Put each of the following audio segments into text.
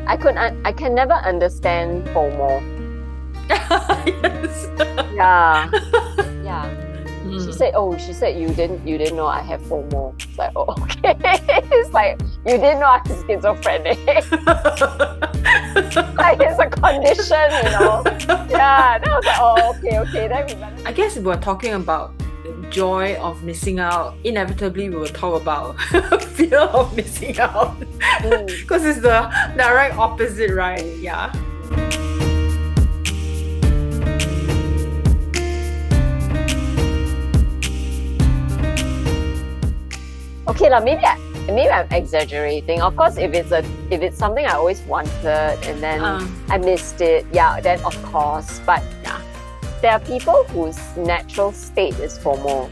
I can never understand FOMO. Yes. Yeah. Yeah. She Mm. said you didn't know I have FOMO. It's like, oh, okay. It's like you didn't know I'm schizophrenic. Like it's a condition, you know. Yeah. Then I was like, oh, okay. Then we better. I guess if we're talking about the joy of missing out, inevitably we will talk about fear of missing out. Because it's the direct opposite, right? Yeah. Okay lah, maybe I'm exaggerating. Of course, if it's something I always wanted and then I missed it, yeah, then of course. But Yeah. there are people whose natural state is FOMO.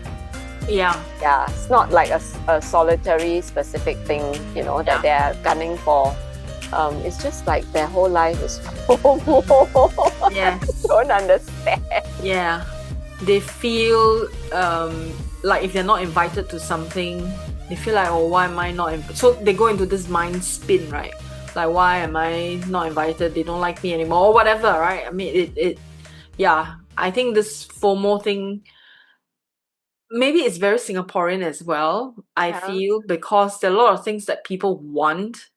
Yeah. Yeah, it's not like a solitary specific thing, you know, that they're gunning for. It's just like their whole life is FOMO. Yes. I don't understand. Yeah. They feel like if they're not invited to something, they feel like, oh, why am I not so they go into this mind spin, right? Like, why am I not invited? They don't like me anymore, or whatever, right? I mean, yeah, I think this FOMO thing, maybe it's very Singaporean as well, I feel, because there are a lot of things that people want,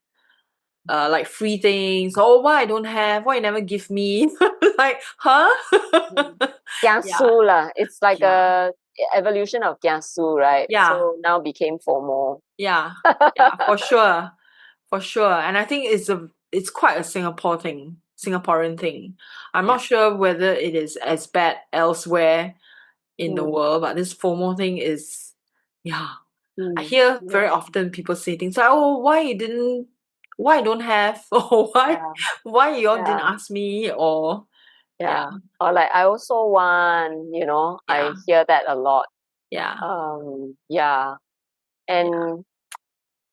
like free things. Oh, why I don't have? Why you never give me? Like, huh? Kiasu lah. It's like Yeah. a evolution of kiasu, right? Yeah. So now became FOMO. Yeah, for sure. For sure. And I think it's quite a Singaporean thing. I'm not sure whether it is as bad elsewhere in the world, but this FOMO thing is, yeah. I hear very often people say things like, oh, why I don't have, or why you all didn't ask me, or Yeah. Or like I also want, you know, I hear that a lot. yeah. Yeah. And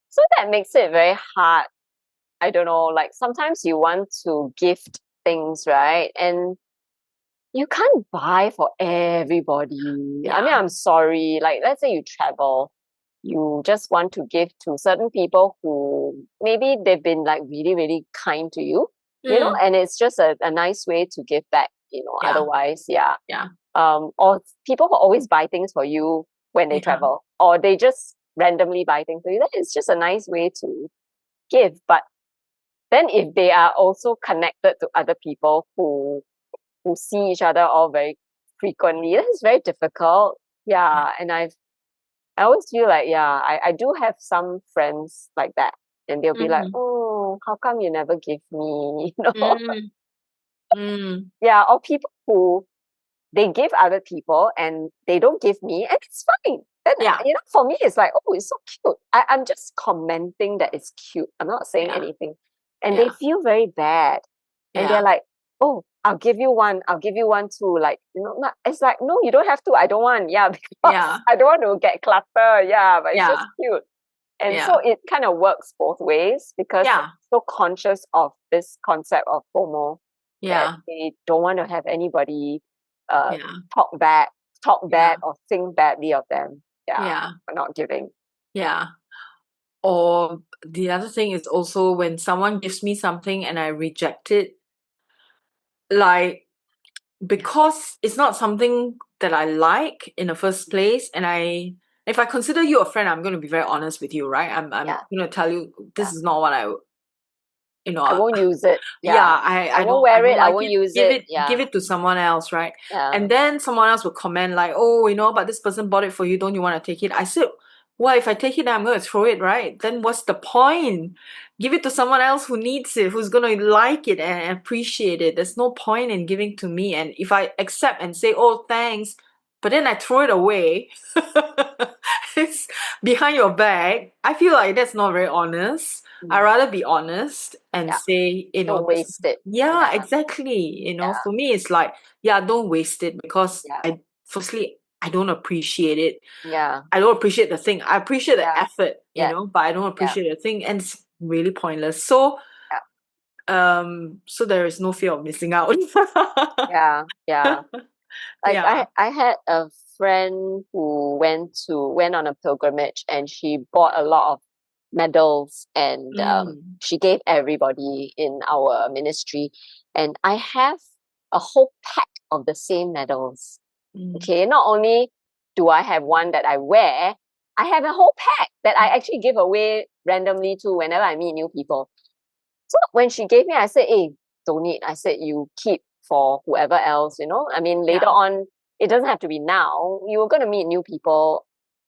so that makes it very hard. I don't know, like sometimes you want to gift things, right? And you can't buy for everybody. I mean, I'm sorry. Like, let's say you travel, you just want to give to certain people who maybe they've been like really, really kind to you, you know, and it's just a nice way to give back, you know, otherwise, Yeah. or people who always buy things for you when they travel, or they just randomly buy things for you. That is just a nice way to give. But then if they are also connected to other people who see each other all very frequently, that is very difficult. Yeah. And I always feel like, I do have some friends like that. And they'll be like, oh, how come you never give me? You know? Yeah, or people who they give other people and they don't give me, and it's fine. Then, you know, for me, it's like, oh, it's so cute. I'm just commenting that it's cute. I'm not saying anything. And they feel very bad. And they're like, oh, I'll give you one too. Like, you know, it's like, no, you don't have to. I don't want. Yeah, because I don't want to get clutter. Yeah, but it's just cute. And so it kind of works both ways because they're so conscious of this concept of FOMO that they don't want to have anybody talk bad or think badly of them. For not giving. Yeah. Or the other thing is also when someone gives me something and I reject it, like, because it's not something that I like in the first place, and if I consider you a friend, I'm going to be very honest with you, right? I'm going to tell you this is not what I won't use it. I won't wear it. like I won't use it. Give it to someone else, right? And then someone else will comment like, oh, you know, but this person bought it for you. Don't you want to take it? I said, well, if I take it, I'm going to throw it, right? Then what's the point? Give it to someone else who needs it, who's going to like it and appreciate it. There's no point in giving to me. And if I accept and say, oh, thanks, but then I throw it away, it's behind your back, I feel like that's not very honest. I'd rather be honest and say, you know, don't waste it. Yeah, exactly. You know, for me, it's like, don't waste it because firstly, I don't appreciate it. I don't appreciate the thing. I appreciate the effort, you know, but I don't appreciate the thing, and it's really pointless. So, so there is no fear of missing out. Like I had a friend who went on a pilgrimage and she bought a lot of medals, and Mm. she gave everybody in our ministry. And I have a whole pack of the same medals. Mm. Okay, not only do I have one that I wear, I have a whole pack that I actually give away randomly to whenever I meet new people. So when she gave me, I said, hey, don't need. I said, you keep for whoever else, you know. I mean, later Yeah. on, it doesn't have to be now. You're going to meet new people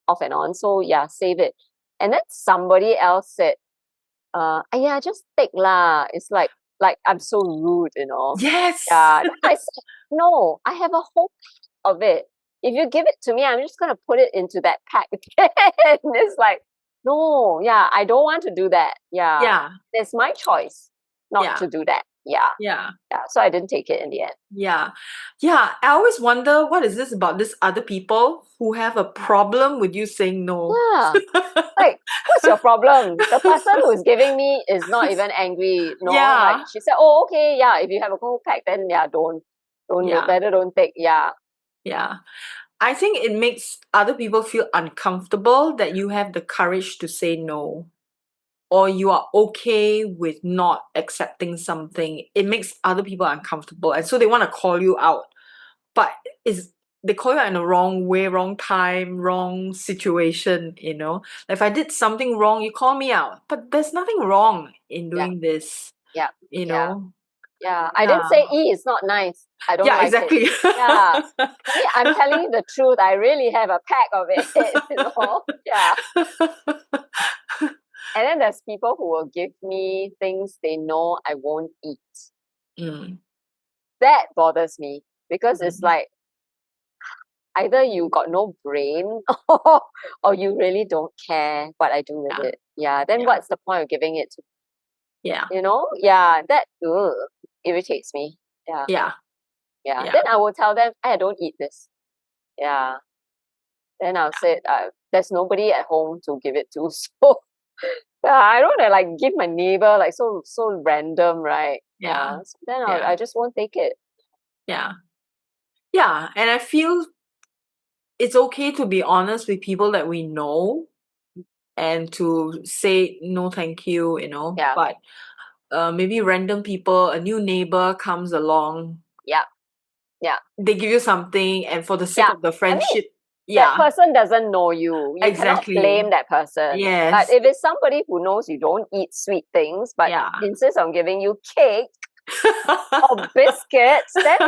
off and on. So yeah, save it. And then somebody else said, yeah, just take lah. It's like I'm so rude, you know. Yes. Yeah. Then I said, no, I have a whole pack of it. If you give it to me, I'm just gonna put it into that pack. And it's like, no, yeah, I don't want to do that. Yeah. Yeah. It's my choice not Yeah. to do that. Yeah. Yeah. Yeah. So I didn't take it in the end. Yeah. Yeah. I always wonder what is this about this other people who have a problem with you saying no. Yeah. Like, what's your problem? The person who is giving me is not even angry. No, like Yeah. she said, oh, okay, yeah, if you have a whole pack, then yeah, don't, Yeah. better don't take. Yeah. Yeah. I think it makes other people feel uncomfortable that you have the courage to say no, or you are okay with not accepting something. It makes other people uncomfortable, and so they want to call you out. But they call you out in the wrong way, wrong time, wrong situation, you know. If I did something wrong, you call me out. But there's nothing wrong in Yeah. doing this, Yeah. you Yeah. know. Yeah. I didn't Yeah. say it's not nice. I don't Yeah, like it. exactly. Yeah. I mean, I'm telling you the truth. I really have a pack of it, you know. Yeah. And then there's people who will give me things they know I won't eat. Mm, That bothers me because it's mm, like either you got no brain or you really don't care what I do with yeah, it. Yeah, then yeah, what's the point of giving it to, yeah, you know? Yeah, that irritates me. Yeah, yeah, yeah. yeah. Then I will tell them, I don't eat this. Yeah. Then I'll say, there's nobody at home to give it to. So yeah, I don't wanna like give my neighbor like so random, right? Yeah, Yeah. So then yeah, I just won't take it. yeah, yeah. And I feel it's okay to be honest with people that we know and to say no, thank you, you know. Yeah. But maybe random people, a new neighbor comes along, Yeah. Yeah. they give you something, and for the sake Yeah. of the I mean, friendship, that yeah, person doesn't know you. You cannot exactly. blame that person. But Yes, if it's somebody who knows you don't eat sweet things, but yeah. insists on giving you cake or biscuits, then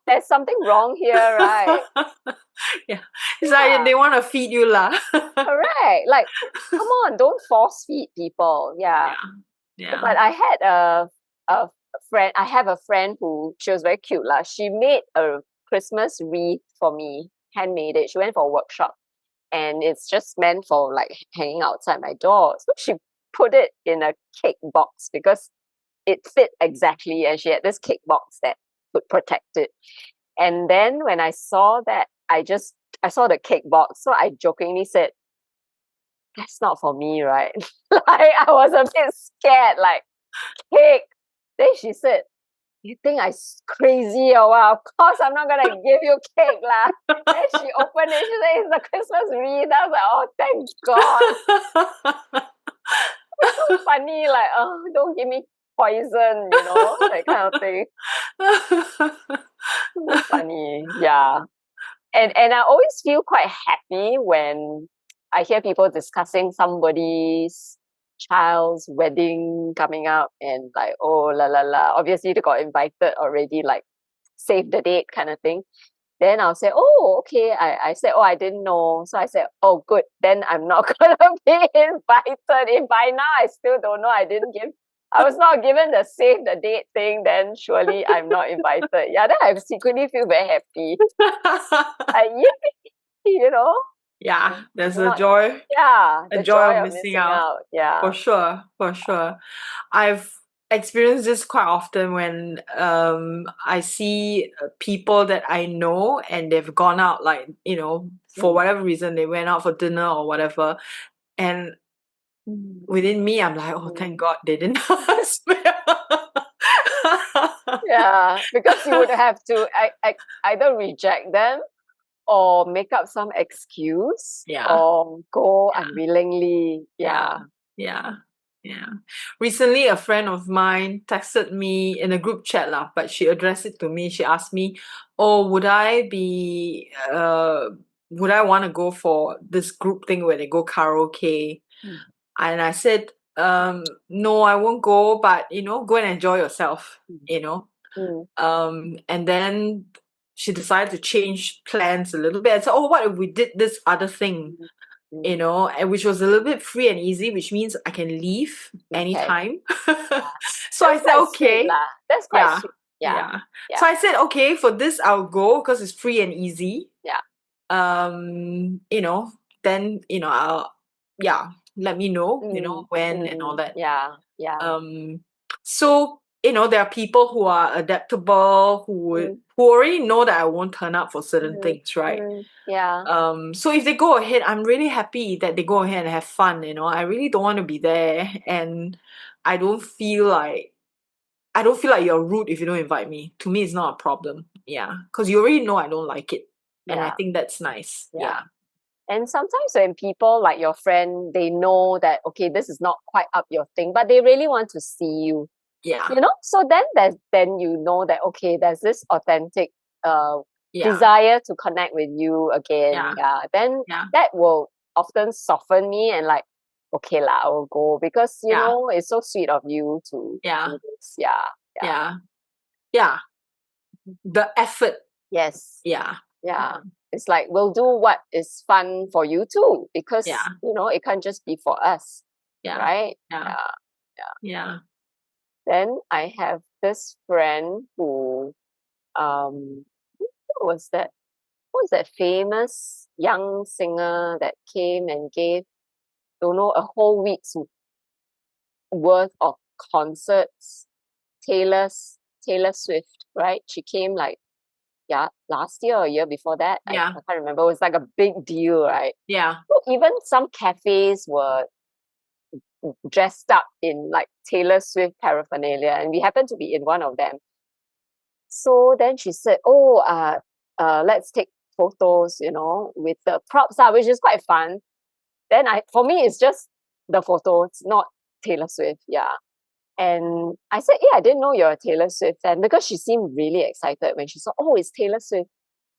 there's something wrong here, right? Yeah, it's like Yeah, they want to feed you lah. correct. Like, come on, don't force feed people. Yeah. Yeah, yeah. But I had a friend. I have a friend who she was very cute lah. She made a Christmas wreath for me, handmade it. She went for a workshop, and it's just meant for like hanging outside my door. So she put it in a cake box because it fit exactly, and she had this cake box that would protect it. And then when I saw that, I saw the cake box, so I jokingly said, "That's not for me, right?" Like I was a bit scared, like cake. Then she said, you think crazy or what? Of course I'm not gonna give you cake lah. Then she opened it, she said, it's the Christmas wreath. I was like, oh thank God. So funny, like, oh, don't give me poison, you know, that kind of thing. So funny. Yeah. And I always feel quite happy when I hear people discussing somebody's child's wedding coming up and like, oh la la la. Obviously they got invited already, like save the date kind of thing. Then I'll say, oh, okay. I said, oh, I didn't know. So I said, oh, good. Then I'm not gonna be invited. If by now I still don't know, I was not given the save the date thing, then surely I'm not invited. Yeah, then I secretly feel very happy. Yippee, you know? Yeah, there's Not, yeah, a the joy joy of of missing missing out. out. Yeah. For sure, for sure. I've experienced this quite often when I see people that I know and they've gone out, like, you know, for whatever reason, they went out for dinner or whatever. And Mm. within me, I'm like, oh, thank God they didn't ask me. Yeah, because you would have to either reject them or make up some excuse Yeah, or go yeah, unwillingly. yeah, Yeah. Yeah. Yeah. Recently, a friend of mine texted me in a group chat lah, but she addressed it to me. She asked me, "Oh, would I want to go for this group thing where they go karaoke?" Mm. And I said, no, I won't go, but go and enjoy yourself, Mm. And then she decided to change plans a little bit and said, "Oh, what if we did this other thing?" Mm. And which was a little bit free and easy, which means I can leave Okay. anytime. So I That's said, quite sweet okay, lah. That's quite yeah, sweet. Yeah. yeah. Yeah. So I said, okay, for this I'll go because it's free and easy. Yeah. Um, you know, then I'll yeah, let me know, Mm. when and all Mm. that. Yeah. Yeah. Um, so there are people who are adaptable, Mm. who already know that I won't turn up for certain Mm. things, right? Mm. Yeah. So if they go ahead, I'm really happy that they go ahead and have fun, I really don't want to be there, and I don't feel like you're rude if you don't invite me. To me, it's not a problem. Yeah, because you already know I don't like it, and I Yeah. think that's nice. Yeah. Yeah, And sometimes when people like your friend, they know that, okay, this is not quite up your thing, but they really want to see you, yeah, So then you know that, okay, there's this authentic uh yeah, desire to connect with you again. yeah, Yeah. Then yeah, that will often soften me and like, okay lah, I will go because yeah, it's so sweet of you to yeah, do this. Yeah. Yeah. yeah, yeah. The effort. Yes. Yeah, Yeah. It's like we'll do what is fun for you too, yeah, because it can't just be for us, yeah, right? yeah, Yeah. Yeah. yeah, Then I have this friend who what was that? What was that famous young singer that came and gave, don't know, a whole week's worth of concerts? Taylor's Taylor Swift, right? She came like, yeah, last year or year before that. I yeah, can't remember. It was like a big deal, right? yeah. So even some cafes were dressed up in like Taylor Swift paraphernalia, and we happened to be in one of them. So then she said, "Oh, let's take photos, with the props, which is quite fun." Then for me, it's just the photos, not Taylor Swift. Yeah. And I said, "Yeah, I didn't know you're a Taylor Swift fan," because she seemed really excited when she saw, "Oh, it's Taylor Swift."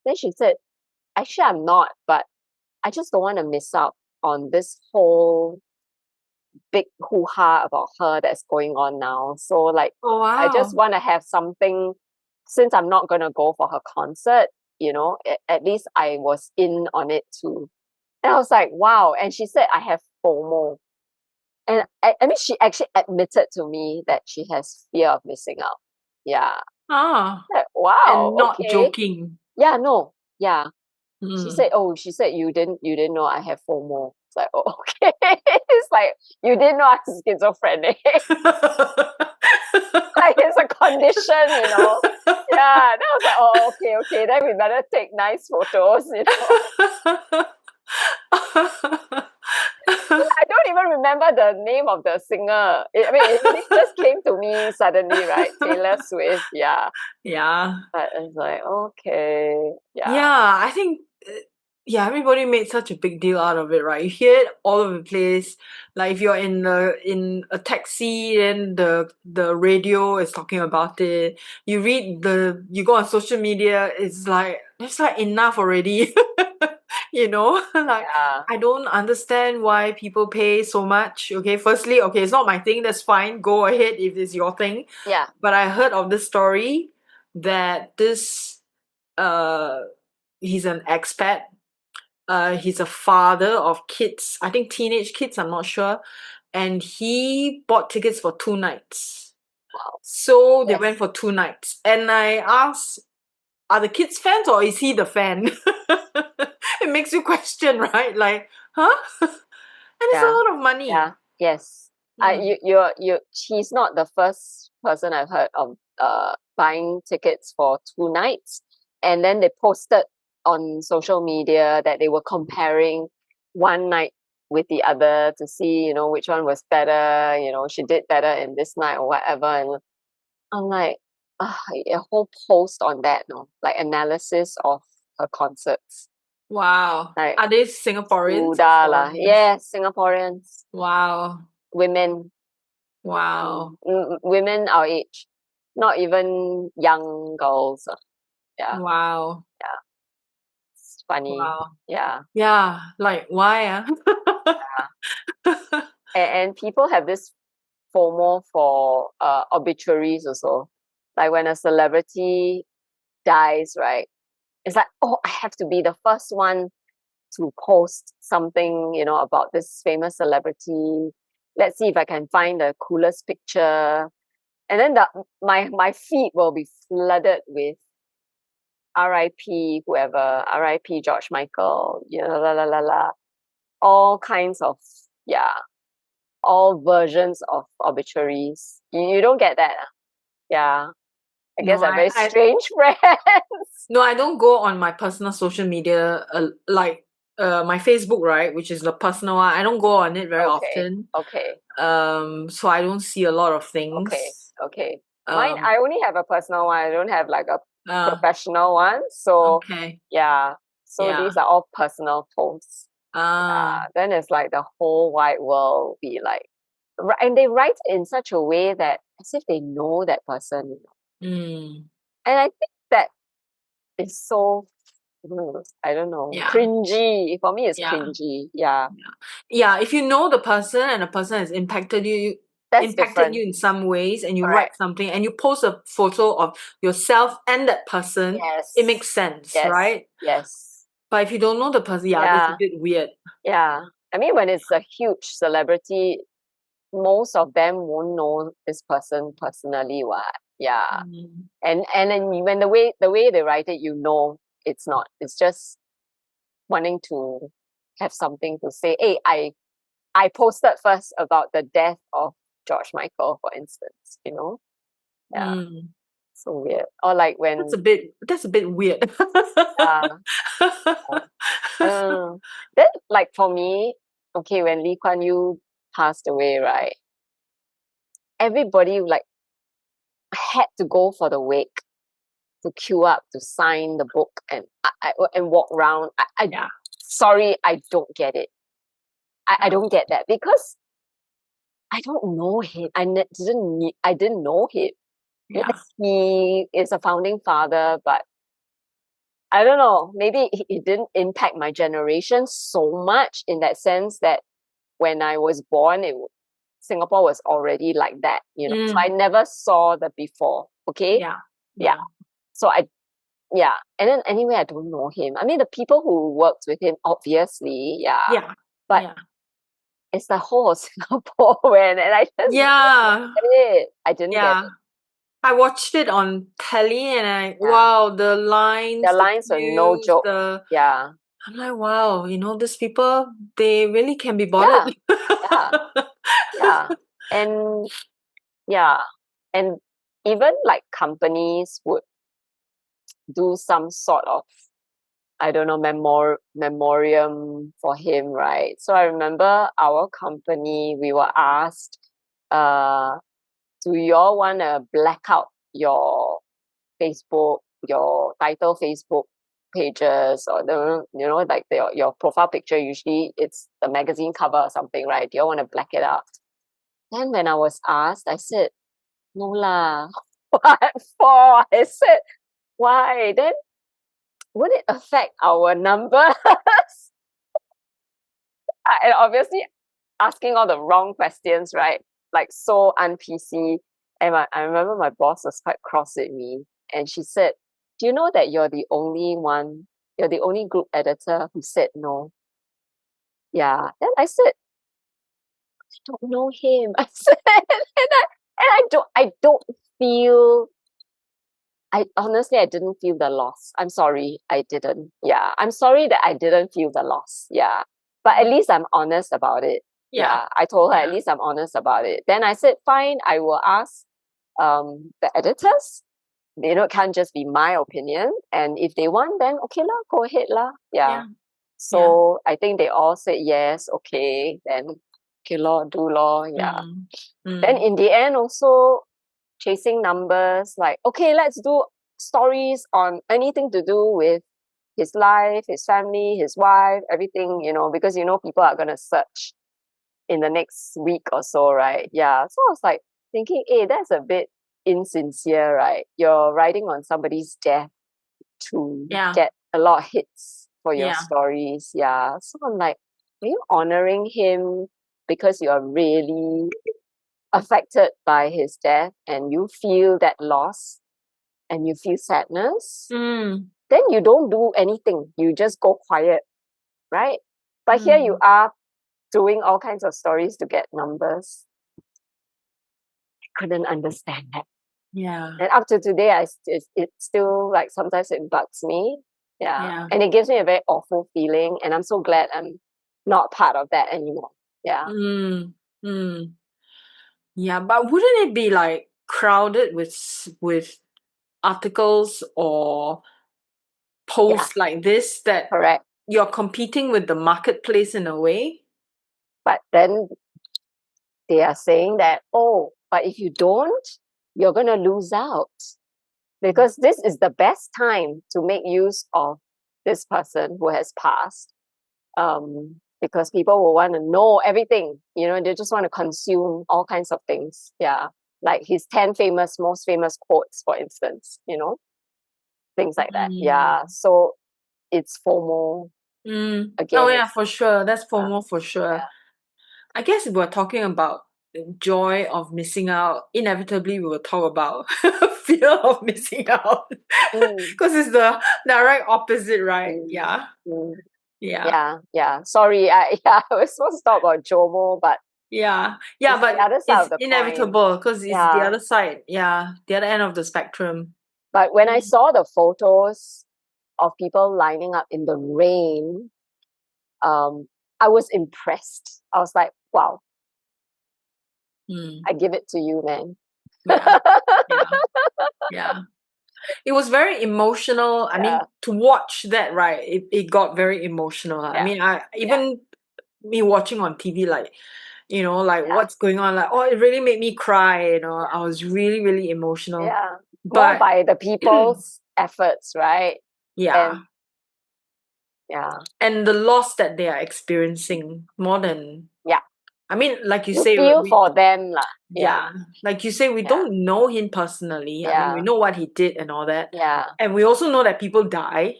Then she said, "Actually, I'm not, but I just don't want to miss out on this whole big hoo-ha about her that's going on now. So like, Oh I just wow. want to have something, since I'm not going to go for her concert, at least I was in on it too." And I was like, wow. And she said, "I have FOMO." And I mean, she actually admitted to me that she has fear of missing out. Yeah. Ah, Like, wow. and not Okay. joking. Yeah, no. Yeah. Mm. She said you didn't know I have FOMO. It's like, oh, okay. It's like, you didn't know I was schizophrenic. Like, it's a condition. Yeah. Then I was like, oh, okay, okay. Then we better take nice photos. I don't even remember the name of the singer. It just came to me suddenly, right? Taylor Swift. Yeah. Yeah. But it's like, okay. Yeah. Yeah, I think yeah, everybody made such a big deal out of it, right? You hear it all over the place. Like if you're in a taxi, then the radio is talking about it. You go on social media, it's like enough already. Like Yeah. I don't understand why people pay so much. Okay, firstly, okay, it's not my thing, that's fine. Go ahead if it's your thing. Yeah. But I heard of this story that this uh he's an expat. He's a father of kids, I think teenage kids, I'm not sure. And he bought tickets for 2 nights. Wow. So they went Yes. for 2 nights. And I asked, are the kids fans or is he the fan? It makes you question, right? Like, huh? And it's a Yeah. lot of money. Yeah. Yes. Mm. She's not the first person I've heard of buying tickets for 2 nights. And then they posted on social media that they were comparing one night with the other to see, which one was better, she did better in this night or whatever. And I'm like, a whole post on that, no? Like analysis of her concerts. Wow. Like, Are they Singaporeans or Sudah lah. foreigners? Yes, Singaporeans. Wow. women, Wow. women our age, not even young girls. Yeah, Wow. it's funny. Wow. Yeah, Yeah. Like, why? and people have this FOMO for obituaries also. Like when a celebrity dies, right? It's like, oh, I have to be the first one to post something, about this famous celebrity. Let's see if I can find the coolest picture. And then my feed will be flooded with RIP whoever, RIP George Michael, la la la la. All kinds of, yeah, all versions of obituaries. You don't get that. Yeah. I guess No, I'm very I strange friends. no, I don't go on my personal social media, like my Facebook, right, which is the personal one. I don't go on it very Okay. often. Okay. So I don't see a lot of Okay. things. Okay. Mine, Um, I only have a personal one. I don't have like a uh, professional one. So okay, yeah. So yeah. these are all personal posts. Ah, Then it's like the whole wide world be like, and they write in such a way that as if they know that person. mm, And I think that is so, I don't know, yeah, cringy. For me, it's yeah, cringy. Yeah. yeah. If you know the person and the person has That's impacted different. you in some ways, and you write Correct. something and you post a photo of yourself and that person, it Yes. makes sense, Yes. right? Yes. But if you don't know the person, yeah, that's a Yeah. bit weird. Yeah. I mean, when it's a huge celebrity, most of them won't know this person personally, what? Yeah. Mm. And then when the way they write it, it's not. It's just wanting to have something to say. Hey, I posted first about the death of George Michael, for instance. Yeah. Mm. So weird. Or like when That's a bit weird. uh, uh then like for me, okay, when Lee Kuan Yew passed away, right? Everybody like had to go for the wake to queue up to sign the book and walk around. Yeah. Sorry, I don't get it. I don't get that because I don't know him. I didn't know him. Yeah. Yes, he is a founding father, but I don't know. Maybe it didn't impact my generation so much in that sense that when I was born, Singapore was already like that. So I Mm. never saw the before. Okay, Yeah. yeah. Yeah. So yeah. And then anyway, I don't know him. I mean, the people who worked with him, obviously, yeah. Yeah. But Yeah. it's the whole of Singapore and I just didn't Yeah. get it. I didn't get Yeah. it. I watched it on telly and Yeah. wow, the The lines, the lines were no cues, joke. Yeah. I'm like, wow, these people, they really can be Yeah. bothered. Yeah. Yeah. And yeah. And even like companies would do some sort of, I don't know, memoriam for him, right? So I remember our company, we were asked, do y'all want to black out your Facebook, your title Facebook pages, or like your profile picture? Usually it's the magazine cover or something, right? Do you want to black it out? Then when I was asked, I said, no lah. What for? I said, why? Then would it affect our numbers? And obviously asking all the wrong questions, right? Like so un-PC. And I remember my boss was quite cross with me. And she said, do you know that you're the only group editor who said no? Yeah. Then I said, I don't know him. I said, and I don't feel, I honestly, I didn't feel the loss. I'm sorry, I didn't. Yeah. I'm sorry that I didn't feel the loss. Yeah. But at least I'm honest about it. Yeah. Yeah. I told her, at Yeah. least I'm honest about it. Then I said, fine, I will ask the editors. It can't just be my opinion. And if they want, then okay lah, go ahead lah. Yeah. Yeah. Yeah. So I think they all said yes, okay, then okay lor, do lor, yeah. Mm. Then Mm. in the end also chasing numbers, like, okay, let's do stories on anything to do with his life, his family, his wife, everything, because people are gonna search. in the next week or so, right? Yeah. So I was like thinking, hey, that's a bit insincere, right? You're writing on somebody's death to Yeah. get a lot of hits for your Yeah. stories. Yeah. So I'm like, are you honoring him because you are really affected by his death and you feel that loss and you feel sadness? Mm. Then you don't do anything. You just go quiet, right? But here you are doing all kinds of stories to get numbers. I couldn't understand that. Yeah. And up to today, it still like sometimes it bugs me. Yeah. Yeah. And it gives me a very awful feeling. And I'm so glad I'm not part of that anymore. Yeah. Mm. Mm. Yeah, but wouldn't it be like crowded with articles or Yeah. posts like this that Correct. you're competing with the marketplace in a way? But then they are saying that, oh, but if you don't, you're going to lose out. Because this is the best time to make use of this person who has passed. Because people will want to know everything, they just want to consume all kinds of things. Yeah. Like his 10 most famous quotes, for instance, things like that. Yeah. Mm. So it's FOMO Mm. Oh again. yeah, for sure. That's Uh, FOMO for sure. yeah. I guess if we're talking about the joy of missing out, inevitably we will talk about fear of missing out. Mm, Because it's the direct opposite, right? mm, Yeah. mm. Yeah. Yeah. Yeah. Sorry. I was supposed to talk about JOMO, but Yeah. Yeah, it's the but other side it's of the coin. inevitable because it's the Yeah. other side. Yeah. The other end of the spectrum. But when I Mm. saw the photos of people lining up in the rain, I was impressed. I was like, wow, Mm. I give it to you, man. Yeah. Yeah. Yeah. It was very emotional. I mean, Yeah, to watch that, right? It got very emotional. I yeah, mean, I yeah, even me watching on TV, like, like yeah, what's going on, like, oh, it really made me cry. I was really, really emotional. yeah. More But by the people's efforts, right? yeah, And yeah, and the loss that they are experiencing more than, yeah. I mean, like you You say, feel for them, lah. Yeah, yeah, like you say, we yeah, don't know him personally. I mean, we yeah, know what he did and all that. yeah, And we also know that people die.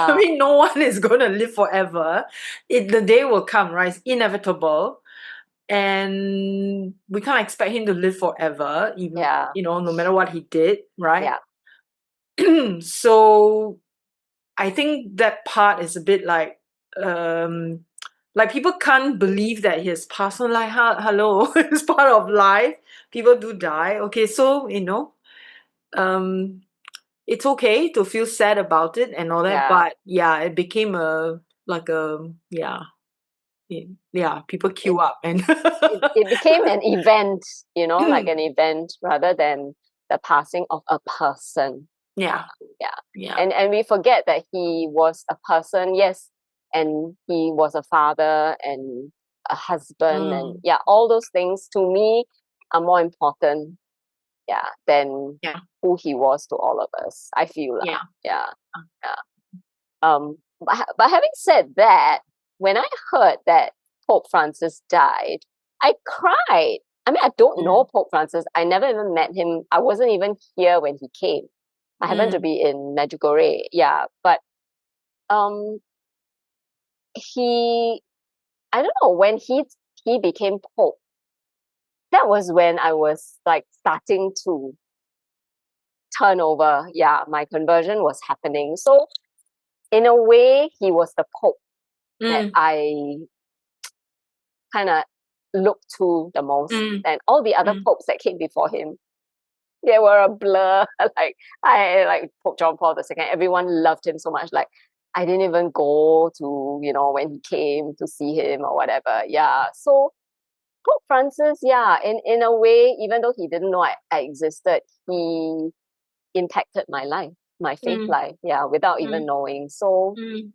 I yeah, mean, no one is going to live forever. The day will come, right? It's inevitable. And we can't expect him to live forever, even, yeah, no matter what he did, right? yeah, So I think that part is a bit like people can't believe that he has passed on. Like, hello, it's part of life. People do die. Okay, so um, it's okay to feel sad about it and all that. yeah. But yeah, it became yeah. People queue It, up and it became an event, like an event rather than the passing of a person. yeah, Yeah. yeah, And we forget that he was a person, yes, and he was a father and a husband, and mm, yeah, all those things to me are more important, yeah, than yeah, who he was to all of us. I feel yeah. yeah, yeah. But having said that, when I heard that Pope Francis died, I cried. I mean, I don't know Mm, Pope Francis. I never even met him. I wasn't even here when he came. I happened to mm, be in Medjugorje, yeah. But um, he, I don't know, when he became Pope, that was when I was like starting to turn over. Yeah, my conversion was happening. So in a way, he was the Pope that mm, I kind of looked to the most, mm, and all the other mm, popes that came before him, they were a blur. Like Pope John Paul II, everyone loved him so much. Like I didn't even go to when he came to see him or whatever. Yeah, so Pope Francis, yeah, in a way, even though he didn't know I existed, he impacted my life, my faith mm, life, yeah, without even mm, knowing. So mm,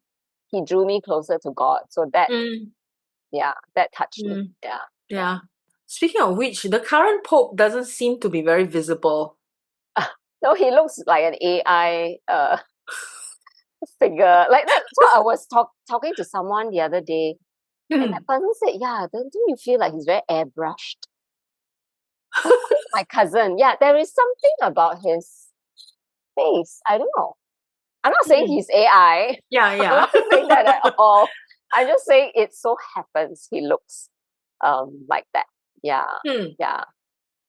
he drew me closer to God. So that, mm, yeah, that touched me. mm. Yeah, yeah. Yeah. Speaking of which, the current pope doesn't seem to be very visible. No, he looks like an AI figure. Like that's what I was talking to someone the other day. And that person said, yeah, don't you feel like he's very airbrushed? I thought it's my cousin. Yeah, there is something about his face. I don't know. I'm not saying he's AI. Yeah, I'm yeah. not saying that at all. I'm just saying it so happens he looks like that. Yeah. Hmm. Yeah.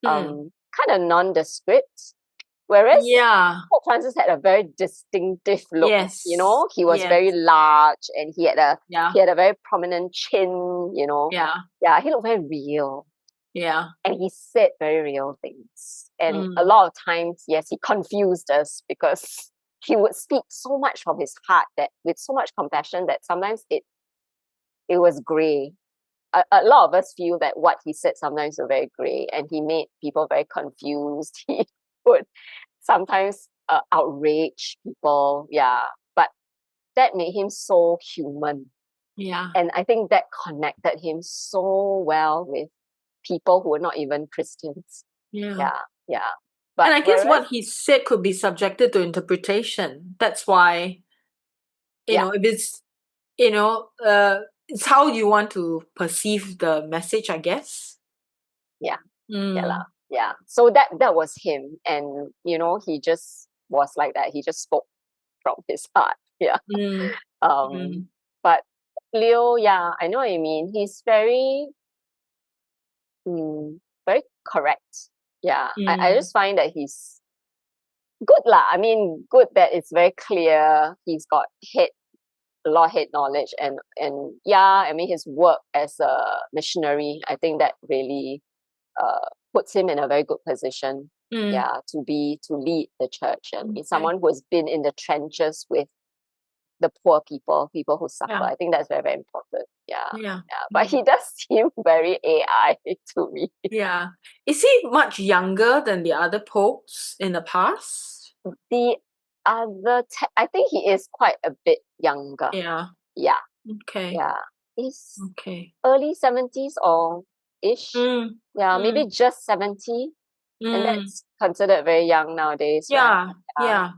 Hmm. Kind of nondescript. Whereas Yeah. Pope Francis had a very distinctive look. Yes. He was Yes. very large and Yeah. he had a very prominent chin. Yeah. Yeah, he looked very real. Yeah. And he said very real things. And a Mm. lot of times, yes, he confused us because he would speak so much from his heart that with so much compassion that sometimes it was gray. A lot of us feel that what he said sometimes was very gray, and he made people very confused. He would sometimes outrage people, yeah. But that made him so human, Yeah. and I think that connected him so well with people who were not even Christians. Yeah. Yeah, yeah. And But I guess whereas, what he said could be subjected to interpretation. That's why, yeah, if it's, it's how you want to perceive the message, I guess. yeah, yeah, lah, Mm. yeah. So that was him, and he just was like that. He just spoke from his heart. Yeah. Mm. Mm. But Leo, yeah, I know what you mean. He's very correct. Yeah, I Mm. just find that he's good lah. I mean, good that it's very clear. He's got a lot of head knowledge, and yeah, I mean his work as a missionary. I think that really puts him in a very good position. Mm. Yeah, to lead the church, and he's Okay. someone who has been in the trenches with the poor people who suffer. Yeah. I think that's very, very important. Yeah. Yeah. Yeah. But he does seem very AI to me. Yeah. Is he much younger than the other popes in the past? The I think he is quite a bit younger. Yeah. Yeah. Okay. Yeah. He's Okay. early 70s or ish. Mm. Yeah, maybe Mm. just 70. And Mm. that's considered very young nowadays, right? Yeah. Yeah. Yeah.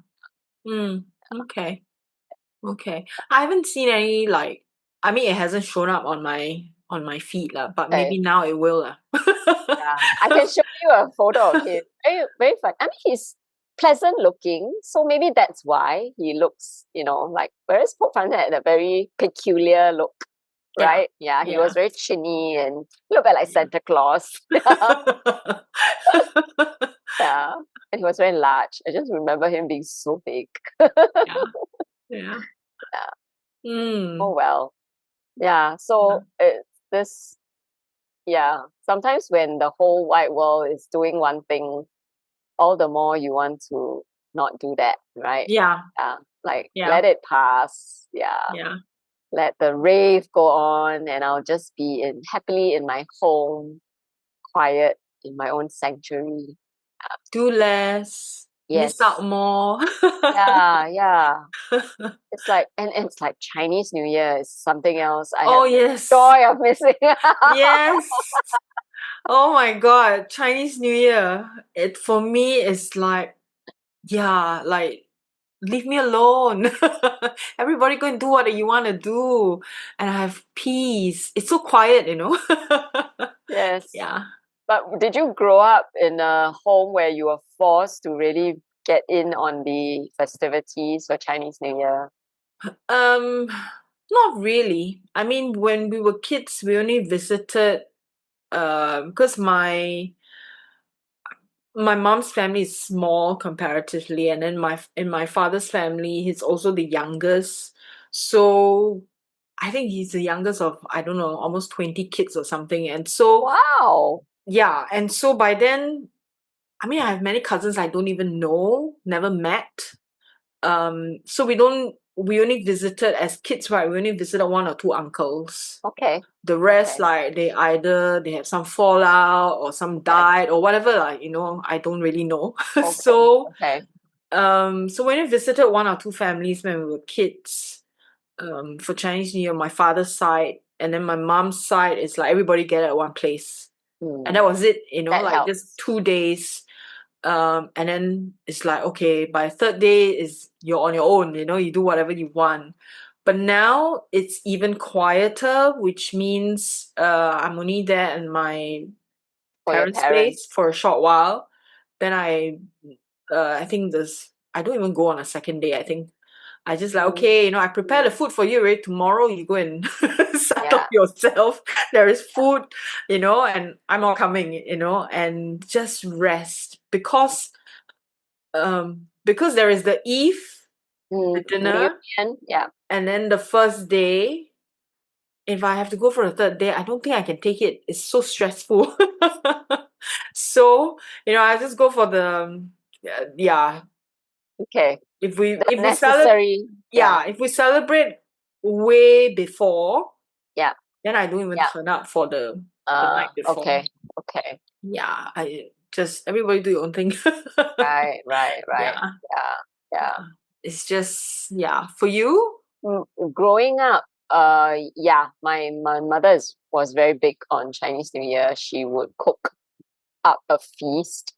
Mm. Okay. Okay. I haven't seen any I mean it hasn't shown up on my feed lah, but maybe Okay. now it will lah. Yeah. I can show you a photo of him. Very, very fun. I mean, he's pleasant looking, so maybe that's why he looks, like whereas Pope Francis had a very peculiar look, Yeah. right? Yeah, he was Yeah. very chinny and looked like Santa Claus. Yeah. And he was very large. I just remember him being so big. Yeah. Yeah. Yeah. Oh Mm. well. Yeah. Yeah. So it's this yeah. Sometimes when the whole wide world is doing one thing, all the more you want to not do that, right? Yeah. Yeah. Like Yeah. let it pass. Yeah. Yeah. Let the rave go on, and I'll just be happily in my home, quiet in my own sanctuary. Do less. Miss Yes. out more. Yeah, yeah. It's like and it's like Chinese New Year is something else. I have Oh yes. joy of missing. Yes. Oh my God. Chinese New Year. It for me is like, yeah, like leave me alone. Everybody go and do what you want to do. And I have peace. It's so quiet, Yes. Yeah. But did you grow up in a home where you were forced to really get in on the festivities for Chinese New Year? Um, Not really. I mean, when we were kids, we only visited because my mom's family is small comparatively, and then in my father's family, he's also the youngest. So I think he's the youngest of, I don't know, almost 20 kids or something. And so, Wow. yeah, and so by then, I mean, I have many cousins I don't even know, never met. So we only visited as kids, right? We only visited one or two uncles. Okay. The rest, Okay. like they have some fallout or some Yes. died or whatever, like, I don't really know. Okay. So, Okay. so when we visited one or two families when we were kids, for Chinese New Year, my father's side, and then my mom's side is like everybody get at one place. And that Hmm. was it, That like just helps. 2 days. And then it's like, okay, by third day is you're on your own, you do whatever you want. But now it's even quieter, which means I'm only there in my For your parents' place parents. for a short while. Then I think I don't even go on a second day. I think I just like, Mm, okay, I prepare the food for you, right? Tomorrow you go and settle yeah. yourself. There is food, and I'm not coming, and just rest because there is the eve, the dinner, Reunion. Yeah. and then the first day. If I have to go for the third day, I don't think I can take it. It's so stressful. So, I just go for yeah. Okay. If we The if we celebrate, necessary. Yeah. yeah, if we celebrate way before, Yeah. then I don't even Yeah. turn up for the night before. Okay. Okay. Yeah, I just everybody do your own thing. Right. Right. Right. Yeah, Yeah. Yeah. yeah. It's just for you. Growing up, yeah, my mother was very big on Chinese New Year. She would cook up a feast.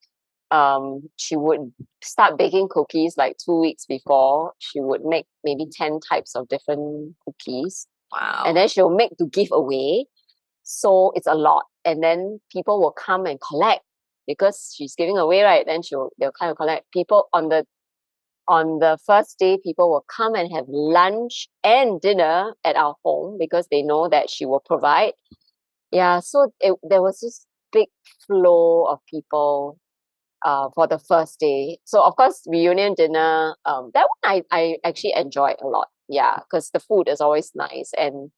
She would start baking cookies like 2 weeks before. She would make maybe 10 types of different cookies. And Wow. then she'll make to give away. So it's a lot. And then people will come and collect because she's giving away, right? Then they'll come and collect. People on the first day, people will come and have lunch and dinner at our home because they know that she will provide. Yeah, so there was this big flow of people for the first day. So of course, reunion dinner, that one I actually enjoyed a lot. Yeah, because the food is always nice and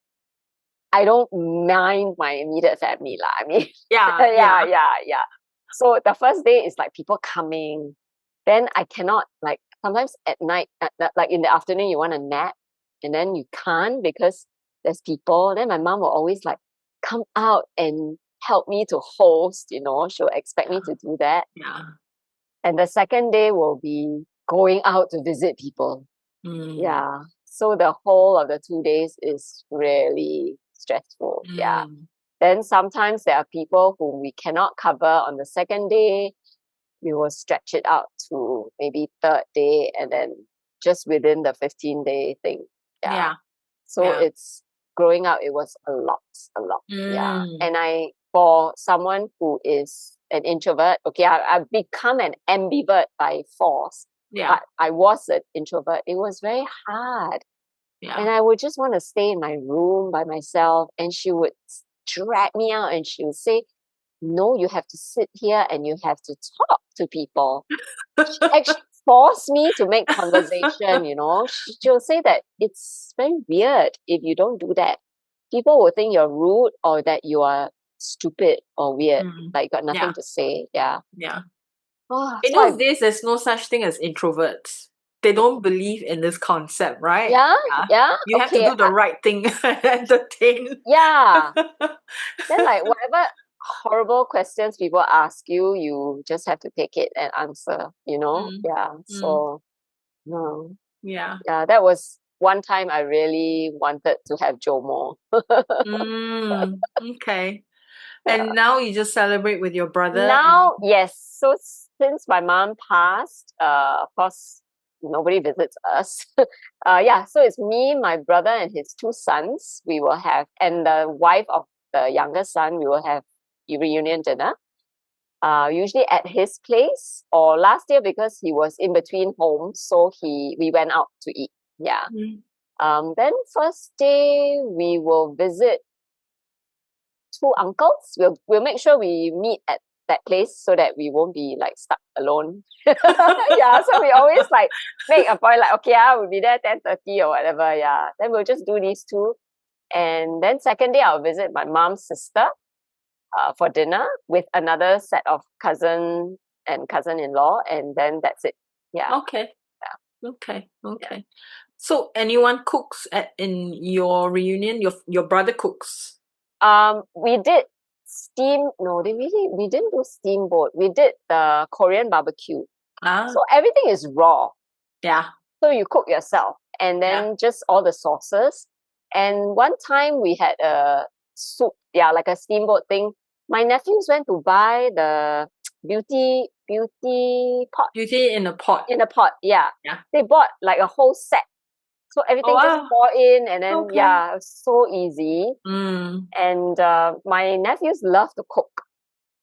I don't mind my immediate family lah. I mean, Yeah, yeah, yeah. yeah, yeah. So the first day is like people coming. Then I cannot like sometimes at night, like in the afternoon, you want to nap, and then you can't because there's people. Then my mom will always like come out and help me to host. She'll expect me to do that. Yeah. And the second day will be going out to visit people. Mm, Yeah. So the whole of the 2 days is really stressful. Yeah. mm, Then sometimes there are people whom we cannot cover on the second day. We will stretch it out to maybe third day and then just within the 15-day thing. Yeah. yeah, So yeah. it's growing up, it was a lot, a lot. Yeah. Mm, And for someone who is an introvert, okay, I've become an ambivert by force, yeah, but I was an introvert. It was very hard. yeah. And I would just want to stay in my room by myself. And she would drag me out and she would say, no, you have to sit here and you have to talk to people. She actually forced me to make conversation, She'll say that it's very weird if you don't do that. People will think you're rude or that you are stupid or weird, Mm, like you got nothing yeah, to say. Yeah. yeah. Oh, In so those days, there's no such thing as introverts. They don't believe in this concept, right? yeah, Yeah. yeah, You have to okay, do the right thing and entertain. yeah. Then like whatever horrible questions people ask you, you just have to take it and answer. Mm, Yeah. mm, So no. yeah. Yeah, that was one time I really wanted to have JOMO. Mm, okay. And Yeah. now you just celebrate with your brother and Now, yes. So since my mom passed, of course, nobody visits us. Yeah, so it's me, my brother, and his two sons. We will have, and the wife of the youngest son, we will have a reunion dinner. Usually at his place, or last year because he was in between homes, so we went out to eat. Yeah. mm. Then first day we will visit two uncles. We'll make sure we meet at that place so that we won't be like stuck alone. Yeah, so we always like make a point like okay, we'll be there 10:30 or whatever. Yeah, then we'll just do these two, and then second day I'll visit my mom's sister for dinner with another set of cousin and cousin-in-law, and then that's it. Yeah, Okay. Okay. yeah. Okay. So anyone cooks in your reunion? Your brother cooks. We did no, we didn't do steamboat. We did the Korean barbecue. Ah, So everything is raw. yeah, So you cook yourself and yeah. then just all the sauces. And one time we had a soup, yeah, like a steamboat thing. My nephews went to buy the beauty pot Beauty in a pot. in a pot. Yeah. Yeah. They bought like a whole set. So Oh, everything just wow. pour in, and then Okay. it was so easy. And my nephews love to cook.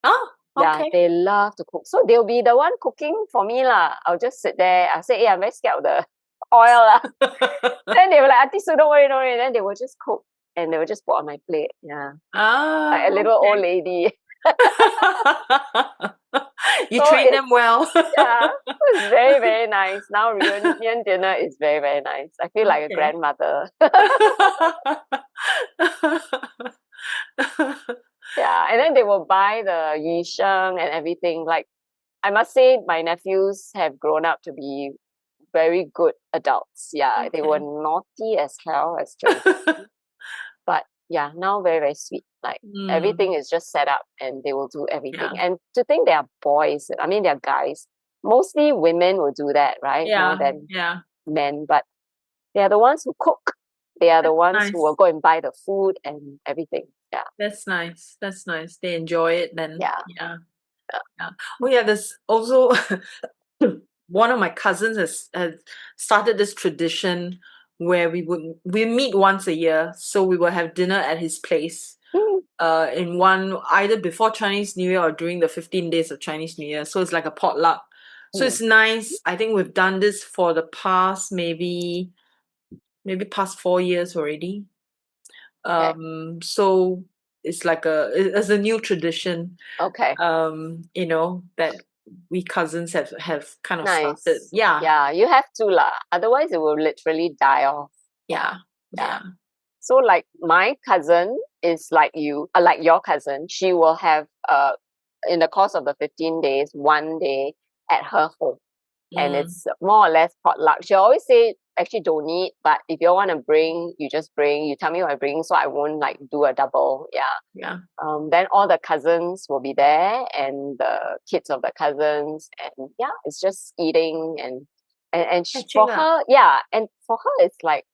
Oh, Yeah, okay. they love to cook. So they'll be the one cooking for me lah. I'll just sit there. I'll say, I'm very scared of the oil lah. Then they were like, Auntie, so don't worry, don't worry. Then they will just cook and they will just put on my plate. Yeah. Like a little old Okay. lady. You So train them well. it's very, very nice. Now reunion dinner is very, very nice. I feel like a Okay. grandmother. Yeah. And then they will buy the yu sheng and everything. Like, I must say, my nephews have grown up to be very good adults. Yeah, they were Okay. naughty as hell as children, but yeah, now very, very sweet. Like everything is just set up and they will do everything. Yeah. And to think they are boys, I mean, they're guys. Mostly women will do that, right? More Yeah. than Yeah. men, but they are the ones who cook. They are the ones who will Nice. go and buy the food and everything. Yeah. That's nice. That's nice. They enjoy it then. Yeah. Yeah. Yeah. Oh yeah, there's also one of my cousins has started this tradition where we meet once a year, so we will have dinner at his place. Mm. In one either before Chinese New Year or during the 15 days of Chinese New Year. So it's like a potluck. So Mm. it's nice. I think we've done this for the past maybe past 4 years already. Okay. So it's like it's a new tradition. Okay. That we cousins have kind of started. Nice. Yeah. Yeah, you have to lah. Otherwise, it will literally die off. Yeah. Yeah. Yeah. Yeah. So like my cousin is like you, like your cousin. She will have in the course of the 15 days, one day at her home. And Mm. it's more or less potluck. She always say, actually don't need, but if you want to bring, you just bring. You tell me what I bring, so I won't like do a double. Yeah. Yeah. Then all the cousins will be there and the kids of the cousins, and yeah, it's just eating Catching for up. her, and for her it's like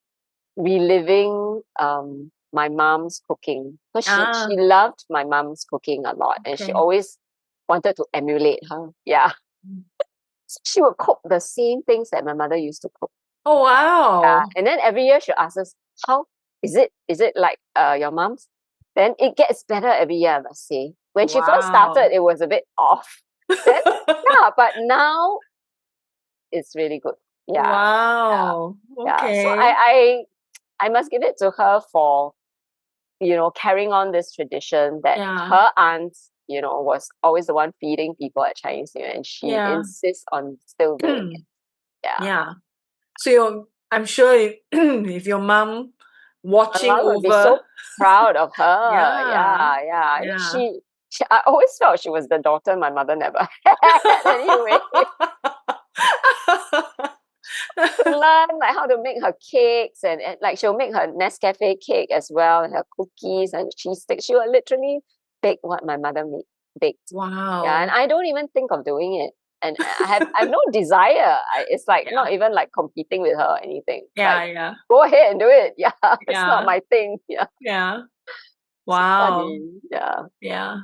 reliving my mom's cooking, because Ah, she loved my mom's cooking a lot and she okay. always wanted to emulate her. Yeah. Mm. So she would cook the same things that my mother used to cook. Oh Yeah. wow. And then every year she'll ask us, how is it like your mom's? Then it gets better every year, I must say. When she first Wow. started, it was a bit off. Then yeah, but now it's really good. Yeah. Yeah. Wow. Yeah. So Okay. I must give it to her for, carrying on this tradition that Yeah. her aunt, was always the one feeding people at Chinese New Year, and she Yeah. insists on still doing it. Yeah. Yeah. So I'm sure if your mom My watching mom would be over, so proud of her. yeah, Yeah, yeah. I mean, yeah. I always felt she was the daughter my mother never had anyway. To learn like how to make her cakes, and like she'll make her Nescafe cake as well, and her cookies and cheese sticks. She will literally bake what my mother baked. Yeah, and Wow. I don't even think of doing it. And I have no desire. It's like Yeah. not even like competing with her or anything. It's Yeah, like, yeah. go ahead and do it. Yeah, it's not Yeah. my thing. Yeah, Yeah. so Wow. funny. Yeah. Yeah.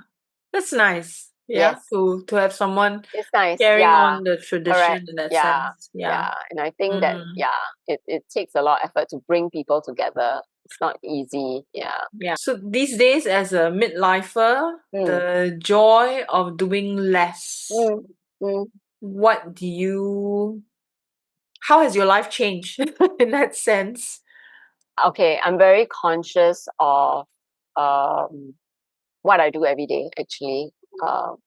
That's nice. Yeah. Yes, To have someone it's nice. carrying Yeah, on the correct. tradition in that Yeah, sense. Yeah. yeah. And I think that, Mm. it takes a lot of effort to bring people together. It's not easy. Yeah. Yeah. So these days as a midlifer, Mm. the joy of doing less, Mm. Mm. what do you how has your life changed in that sense? Okay, I'm very conscious of um, what I do every day, actually. Um,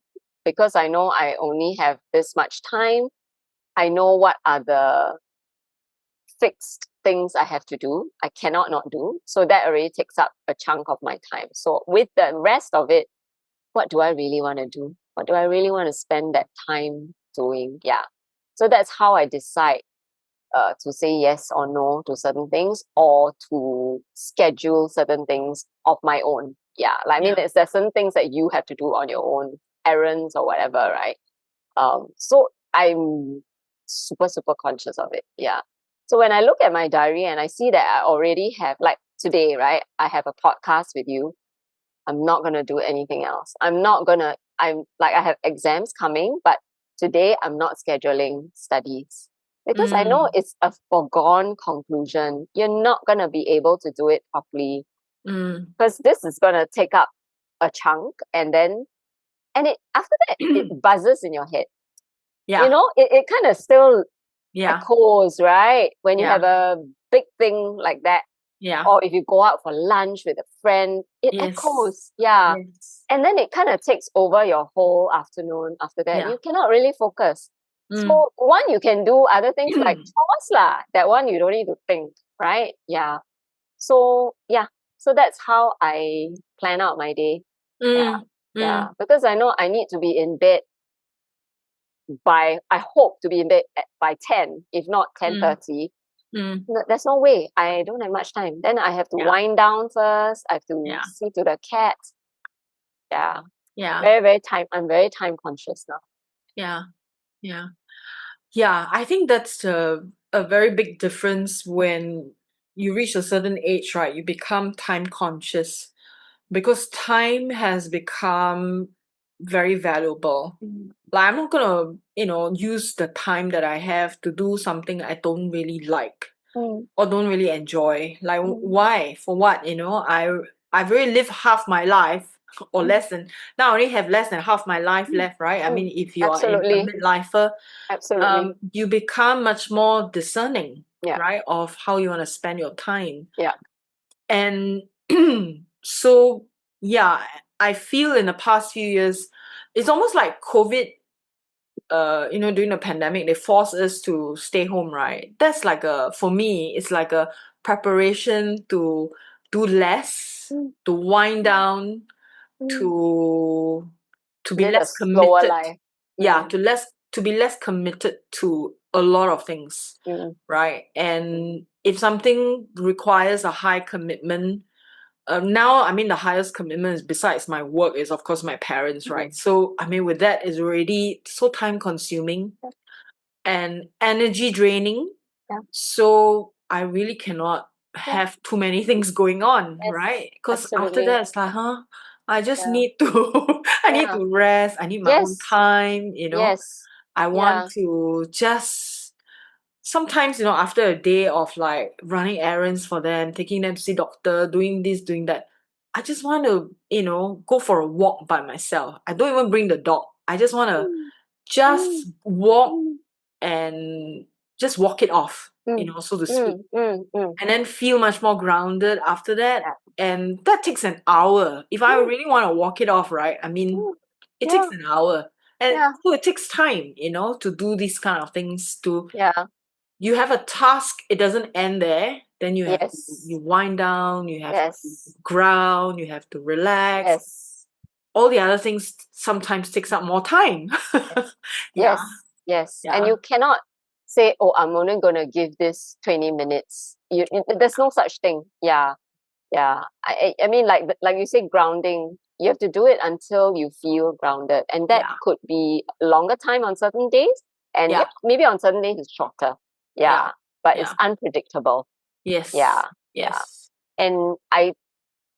because I know I only have this much time. I know what are the fixed things I have to do. I cannot not do. So that already takes up a chunk of my time. So with the rest of it, what do I really want to do? What do I really want to spend that time doing? Yeah. So that's how I decide to say yes or no to certain things, or to schedule certain things of my own. Yeah. Like, I mean, Yeah. there's certain things that you have to do on your own, errands or whatever, right? So I'm super, super conscious of it. Yeah. So when I look at my diary and I see that I already have, like today, right? I have a podcast with you. I'm not going to do anything else. I have exams coming, but today I'm not scheduling studies. Because I know Mm. it's a foregone conclusion. You're not going to be able to do it properly Mm. because this is going to take up a chunk, and then, and it, after that, it buzzes in your head. You Yeah. know, it kind of still Yeah. echoes, right? When you Yeah. have a big thing like that, Yeah. or if you go out for lunch with a friend, it Yes. echoes. Yeah. Yes. And then it kind of takes over your whole afternoon after that. Yeah. You cannot really focus. Mm. So one, you can do other things like chores lah. That one you don't need to think, right? Yeah. So yeah. So that's how I plan out my day. Yeah. Mm. Yeah. Mm. Because I know I need to be in bed by, I hope to be in bed by 10, if not Mm. 10:30. Mm. No, there's no way. I don't have much time. Then I have to Yeah. wind down first. I have to Yeah. see to the cat. Yeah. Yeah. Very time. I'm very time conscious now. Yeah. Yeah. Yeah. I think that's a very big difference when you reach a certain age, right? You become time conscious because time has become very valuable. Mm, Like I'm not gonna, use the time that I have to do something I don't really like mm, or don't really enjoy. Like mm, why? For what? I've already lived half my life or mm, less than now I only have less than half my life mm, left, right? I mm. mean if you are in a Absolutely. midlifer, Absolutely. you become much more discerning, Yeah. right, of how you want to spend your time. Yeah. And so yeah, I feel in the past few years, it's almost like COVID, during the pandemic, they forced us to stay home, right? That's like for me, it's like a preparation to do less, Mm, to wind mm, down, mm. to be Live a less slower committed. life. Yeah, Mm, to be less committed to a lot of things, mm, right? And if something requires a high commitment, now, I mean, the highest commitment is besides my work is, of course, my parents, right? mm. So, I mean, with that, is already so time consuming Yeah. and energy draining. Yeah. So, I really cannot Yeah. have too many things going on, Yes. right? Because after Absolutely. that, it's like, I just Yeah. need to, I need Yeah. to rest. I need my own Yes. time, Yes. I want Yeah. to just sometimes, after a day of like running errands for them, taking them to see doctor, doing this, doing that, I just want to, go for a walk by myself. I don't even bring the dog. I just want to Mm, mm, just walk mm, and just walk it off, mm, so to speak. mm, mm, mm. And then feel much more grounded after that. Yeah. And that takes an hour. If I Mm, really want to walk it off, right? I mean, mm. it takes Yeah. an hour. And Yeah. so it takes time, to do these kind of things, to Yeah. you have a task, it doesn't end there. Then you have to you Yes. wind down, you have to Yes. ground, you have to relax. Yes. All the other things sometimes takes up more time. Yes. Yeah, Yes. Yes. And yeah, you cannot say, "Oh, I'm only gonna give this 20 minutes." There's no such thing. Yeah. Yeah. I mean, like you say, grounding. You have to do it until you feel grounded, and that yeah, could be a longer time on certain days, and yeah, yeah, maybe on certain days it's shorter. yeah, Yeah. But it's yeah. unpredictable. Yes, Yeah. Yeah. yes, And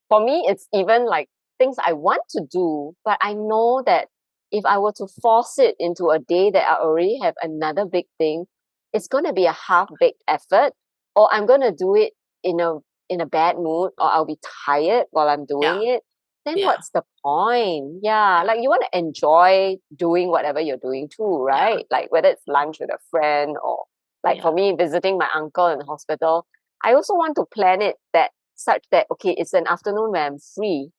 for me, it's even like things I want to do, but I know that if I were to force it into a day that I already have another big thing, it's going to be a half-baked effort, or I'm going to do it in a bad mood, or I'll be tired while I'm yeah, doing it. Then yeah, what's the point? Yeah, yeah, like you want to enjoy doing whatever you're doing too, yeah, right? Like whether it's lunch with a friend, or like yeah, for me visiting my uncle in the hospital. I also want to plan it that such that okay, it's an afternoon where I'm free.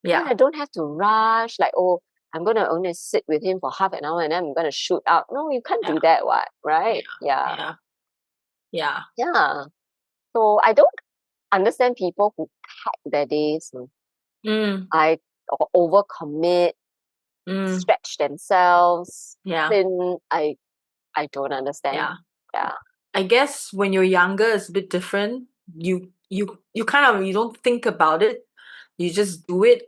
Then yeah, I don't have to rush, like, oh, I'm gonna only sit with him for half an hour and then I'm gonna shoot out. No, you can't yeah, do that, what, right? yeah, Yeah. yeah, yeah. Yeah. So I don't understand people who pack their days. Mm, I or overcommit, mm, stretch themselves, yeah, then I don't understand. yeah. Yeah. I guess when you're younger, it's a bit different. You kind of you don't think about it. You just do it.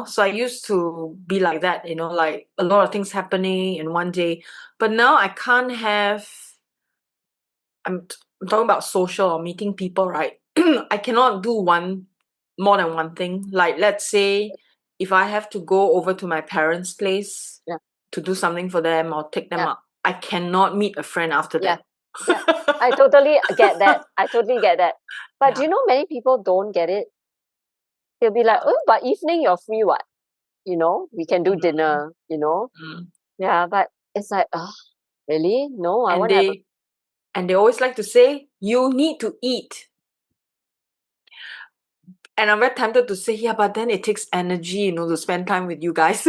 So I used to be like that, like a lot of things happening in one day. But now I can't have. I'm talking about social or meeting people, right? I cannot do more than one thing. Like let's say if I have to go over to my parents' place Yeah. to do something for them or take them Yeah. out, I cannot meet a friend after Yeah. that. Yeah, I totally get that. I totally get that. But do Yeah. you know many people don't get it? They'll be like, oh, but evening you're free, what? We can do Mm, dinner, mm. Yeah, but it's like, oh, really? No, I And want to have a. they always like to say, you need to eat. And I'm very tempted to say, yeah, but then it takes energy, to spend time with you guys.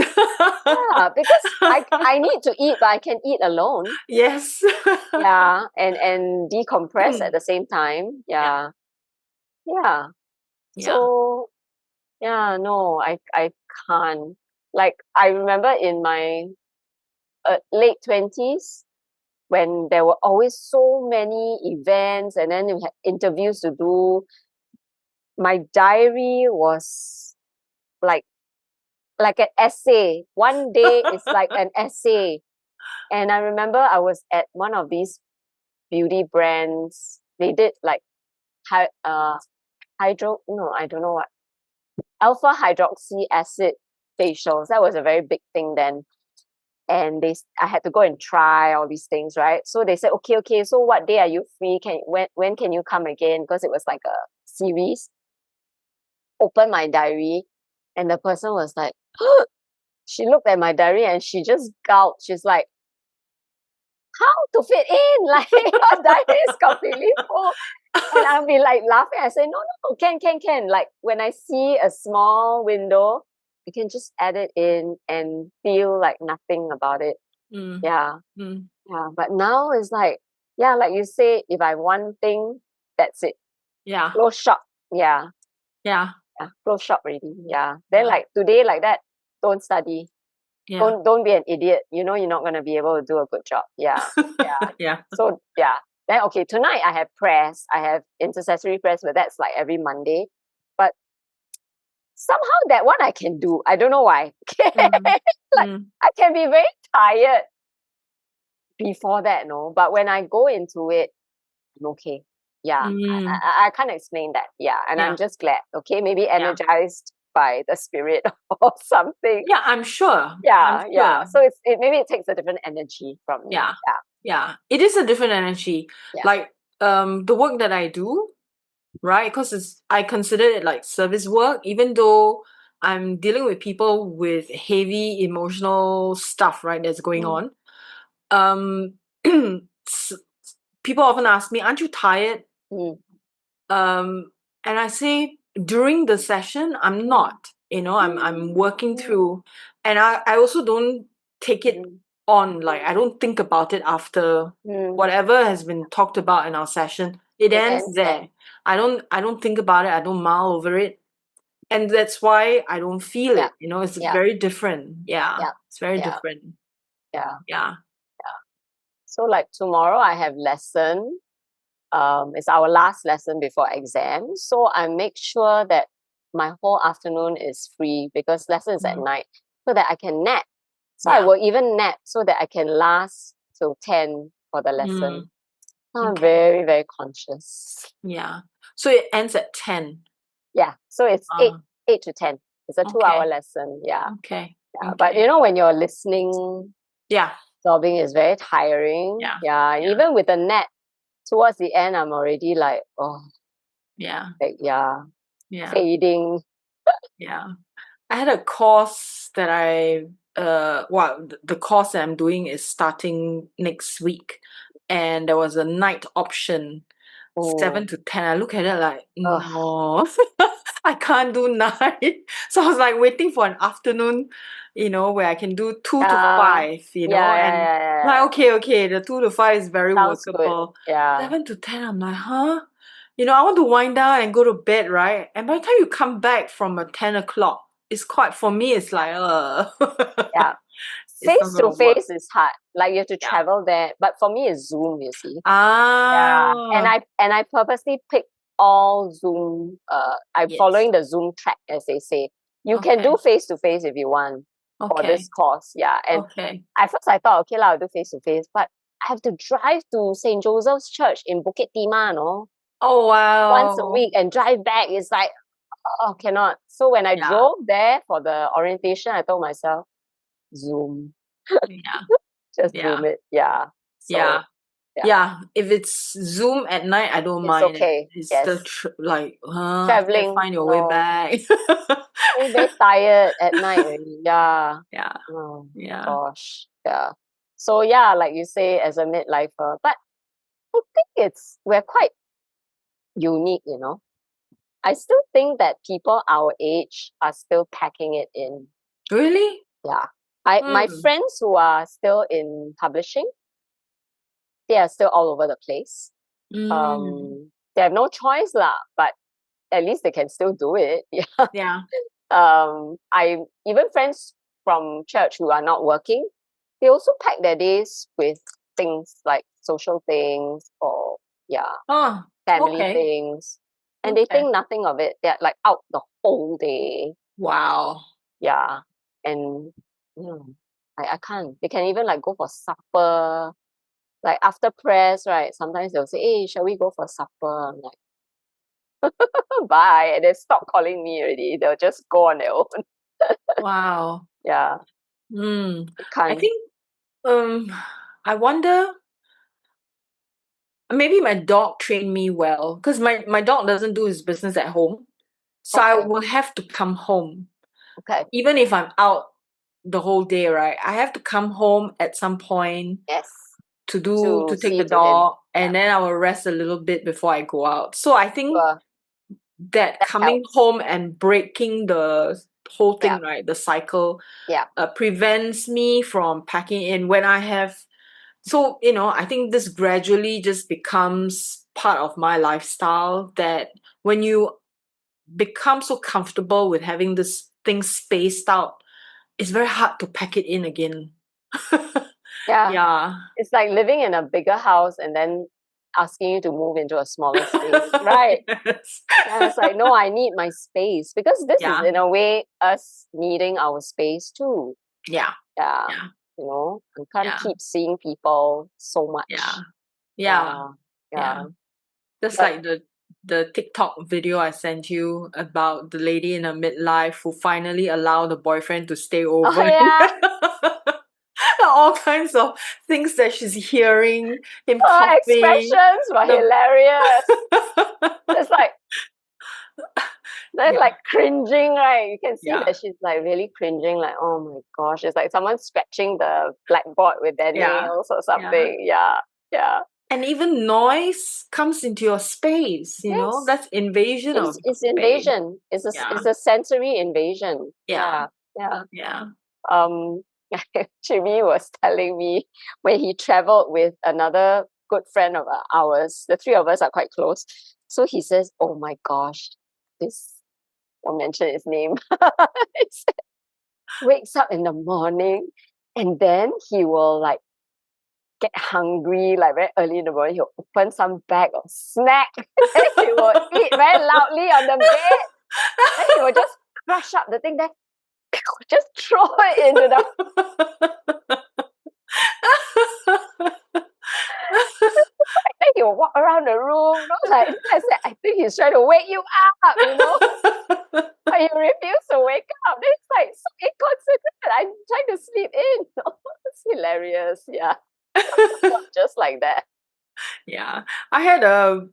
Yeah, because I need to eat, but I can eat alone. Yes. Yeah, and decompress at the same time. Yeah. Yeah. Yeah. Yeah. So yeah, no, I can't. Like I remember in my late 20s when there were always so many events and then we had interviews to do. My diary was like an essay. One day is like an essay. And I remember I was at one of these beauty brands. They did like hydro, no, I don't know what, alpha hydroxy acid facials. That was a very big thing then. And I had to go and try all these things, right? So they said, okay, so what day are you free? When can you come again? Because it was like a series. Open my diary, and the person was like, she looked at my diary and she just gulped. She's like, how to fit in? Like your diary is completely full. And I'll be like laughing. I say, no, can. Like when I see a small window, you can just add it in and feel like nothing about it. Mm, Yeah. mm. Yeah. But now it's like, yeah, like you say, if I want one thing, that's it. Yeah. Close shop. Yeah. Yeah. Yeah. Close shop already. Yeah. Then Yeah. like today like that, don't study. Yeah. Don't be an idiot. You know you're not gonna be able to do a good job. Yeah. Yeah. Yeah. So yeah. Then okay, tonight I have prayers. I have intercessory prayers, but that's like every Monday. But somehow that one I can do. I don't know why. Mm, Like mm, I can be very tired before that, no. But when I go into it, I'm okay. Yeah. mm. I can't explain that. Yeah. And I'm Yeah. just glad. Okay. Maybe Yeah. energized by the spirit or something. Yeah, I'm sure. I'm Yeah. Yeah. sure. So maybe it takes a different energy from me. Yeah. Yeah. It is a different energy. Yeah. Like the work that I do, right? Because I consider it like service work, even though I'm dealing with people with heavy emotional stuff, right, that's going Mm, on. Um s- People often ask me, aren't you tired? mm, Um, and I say during the session, I'm mm, not. I'm working mm, through, and I also don't take it mm, on. Like I don't think about it after mm. whatever has been talked about in our session. It It ends ends there. there. I don't think about it. I don't mull over it, and that's why I don't feel Yeah. it. It's Yeah. very different. Yeah, Yeah. it's very Yeah. different. Yeah. Yeah. So like tomorrow I have lesson. It's our last lesson before exam. So I make sure that my whole afternoon is free because lesson is at Mm. night so that I can nap. So I Yeah. will even nap so that I can last till 10 for the Mm. lesson. I'm Okay. very, very conscious. Yeah. So it ends at 10. Yeah. So it's Uh, 8 to 10. It's a 2 hour okay. lesson. Yeah. Okay. Yeah. But Okay. when you're listening, Yeah. sobbing is very tiring. Yeah. Yeah. Yeah. Even with the nap, towards the end, I'm already like, oh, Yeah. like, yeah, Yeah. fading. Yeah. I had a course that the course that I'm doing is starting next week, and there was a night option, Oh, 7 to 10. I look at it like, ugh, no, I can't do night. So I was like waiting for an afternoon, where I can do two to yeah, five, yeah, yeah, and yeah, yeah, like, yeah. okay, the 2 to 5 is very Sounds good. workable. Yeah, 7 to 10, I'm like, huh? I want to wind down and go to bed, right? And by the time you come back from a 10 o'clock, it's quite, for me, it's like, yeah. it's not Face gonna to work. face is hard. Like you have to Yeah. travel there. But for me, it's Zoom. You see. Yeah, and Ah, I purposely pick all Zoom. I'm yes. following the Zoom track, as they say. You can do Okay. face to face if you want for this Okay. course. Yeah, and Okay. at first I thought, okay lah, I'll do face to face, but I have to drive to St. Joseph's Church in Bukit Timah, no, Oh, once a wow. week, and drive back is like, oh, cannot. So when I Yeah. drove there for the orientation, I told myself, Zoom, Yeah. just Yeah. Zoom it. Yeah. So Yeah. Yeah, if it's Zoom at night, I don't It's mind it. okay. It's the Yes. after that, Traveling, find your way no. back. You're very tired at night already. Yeah. Yeah, Oh yeah. gosh. Yeah. So yeah, like you say, as a midlifer, but I think we're quite unique, you know. I still think that people our age are still packing it in. Really? Yeah. My Hmm. friends who are still in publishing, they are still all over the place. Mm. They have no choice lah, but at least they can still do it. Yeah. Yeah. I even friends from church who are not working, they also pack their days with things like social things or yeah, Oh, family okay. things. And they Okay. think nothing of it. They're like out the whole day. Wow. Yeah. And I can't. They can even like go for supper. Like after prayers, right? Sometimes they'll say, hey, shall we go for supper? I'm like, bye. And they stop calling me already. They'll just go on their own. Wow. Yeah. Hmm. I I can't. think um I wonder, maybe my dog trained me well because my dog doesn't do his business at home. So I Okay. will have to come home. Okay. Even if I'm out the whole day, right? I have to come home at some point Yes. to To take the see to him. dog, Yeah. and then I will rest a little bit before I go out. So I think Sure. that That coming helps. home and breaking the whole Yeah. thing, right? The cycle Yeah. prevents me from packing in when I have. So, I think this gradually just becomes part of my lifestyle, that when you become so comfortable with having this thing spaced out, it's very hard to pack it in again. Yeah. Yeah. It's like living in a bigger house and then asking you to move into a smaller space. Right. Yes. Yeah, it's like, no, I need my space because this is Yeah. in a way us needing our space too. Yeah. Yeah. Yeah. You can't Yeah. keep seeing people so Yeah. much. Yeah. Yeah. Yeah. Yeah. Just But like the TikTok video I sent you about the lady in her midlife who finally allowed the boyfriend to stay oh over. yeah. All kinds of things that she's hearing, him Her coughing, expressions were the hilarious. It's like they're yeah, like cringing, right? You can see yeah, that she's like really cringing, like, oh my gosh, it's like someone scratching the blackboard with their yeah, nails or yeah. something. Yeah, yeah. And even noise comes into your space, Yes. that's invasion of It's space. invasion. Yeah, It's a sensory invasion. yeah, Yeah, yeah. yeah. Um Jimmy was telling me when he traveled with another good friend of ours, the three of us are quite close. So he says, oh my gosh, this won't mention his name. He said, wakes up in the morning and then he will like get hungry like very early in the morning. He'll open some bag of snack and he will eat very loudly on the bed. Then he will just crush up the thing, then just throw it into the then he'll walk around the room. Like I said, I think he's trying to wake you up. But you refuse to wake up. Then it's like so inconsiderate. I'm trying to sleep in. It's hilarious. Yeah. Just like that. Yeah, I had a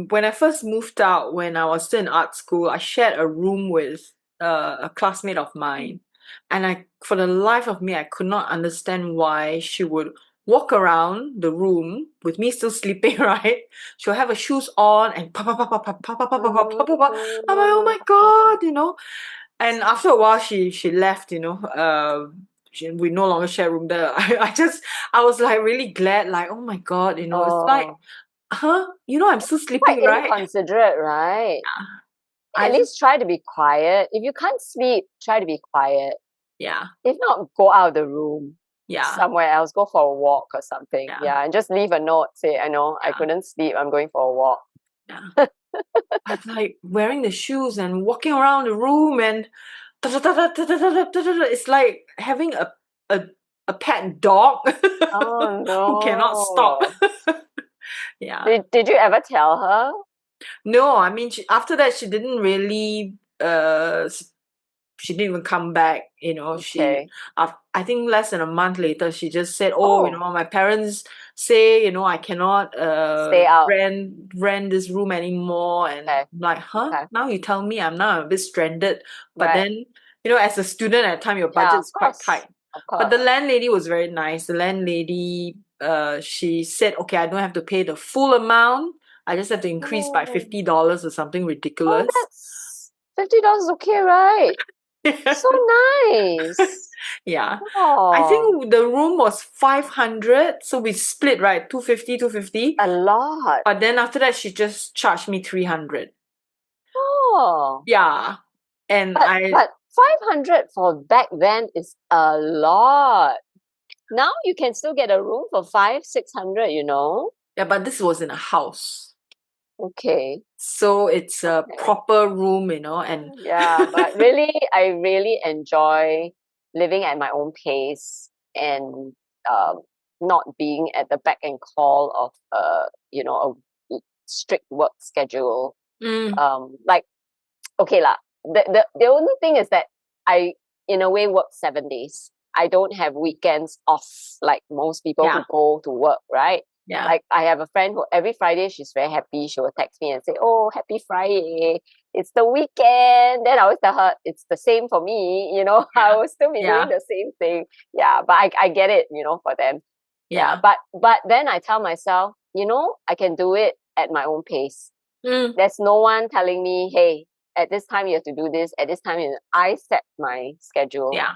when I first moved out when I was still in art school, I shared a room with a classmate of mine, and for the life of me, I could not understand why she would walk around the room with me still sleeping. Right, she'll have her shoes on and pa pa pa pa pa pa pa pa pa pa pa pa pa. I'm like, oh my god. And after a while, she left. We no longer share room there. I was like really glad, like, oh my god, it's like, Oh, huh? I'm still quite sleeping, right? inconsiderate, right? I At just, least try to be quiet. If you can't sleep, try to be quiet. yeah, If not, go out of the room yeah, somewhere else, go for a walk or something. yeah, Yeah, and just leave a note. Say, I know I yeah, couldn't sleep. I'm going for a walk. yeah. I was like wearing the shoes and walking around the room and it's like having a a pet dog Oh who cannot stop. no. Yeah. Did you ever tell her? No, I mean, after that, she didn't really she didn't even come back. Okay. I think less than a month later, she just said, Oh, my parents say, I cannot stay out. rent this room anymore. And Okay. I'm like, huh? Okay. Now you tell me I'm now a bit stranded. But Right. then, as a student at the time, your Yeah, budget of is quite course. tight. Of But the course. landlady was very nice. The landlady, she said, okay, I don't have to pay the full amount. I just have to increase by Oh, $50 or something oh, ridiculous. that's $50 okay, right? So nice. Yeah. I Oh, think the room was 500, so we split, right? 250, 250. a lot. But then after that, she just charged me 300. Oh, Yeah. And but 500 for back then is a lot. Now you can still get a room for 600, yeah, but this was in a house. Okay. So it's a Okay. proper room, and Yeah, but really, I really enjoy living at my own pace and not being at the beck and call of a strict work schedule. Mm, Like okay lah. The only thing is that I in a way work 7 days. I don't have weekends off like most people yeah, who go to work, right? yeah, Like I have a friend who every Friday she's very happy. She will text me and say, "Oh, happy Friday! It's the weekend." Then I always tell her it's the same for me. I yeah, will still be doing yeah, the same thing. Yeah, but I get it. For them. Yeah, yeah. but then I tell myself, I can do it at my own pace. Mm, There's no one telling me, hey, at this time you have to do this. At this time, I set my schedule. yeah,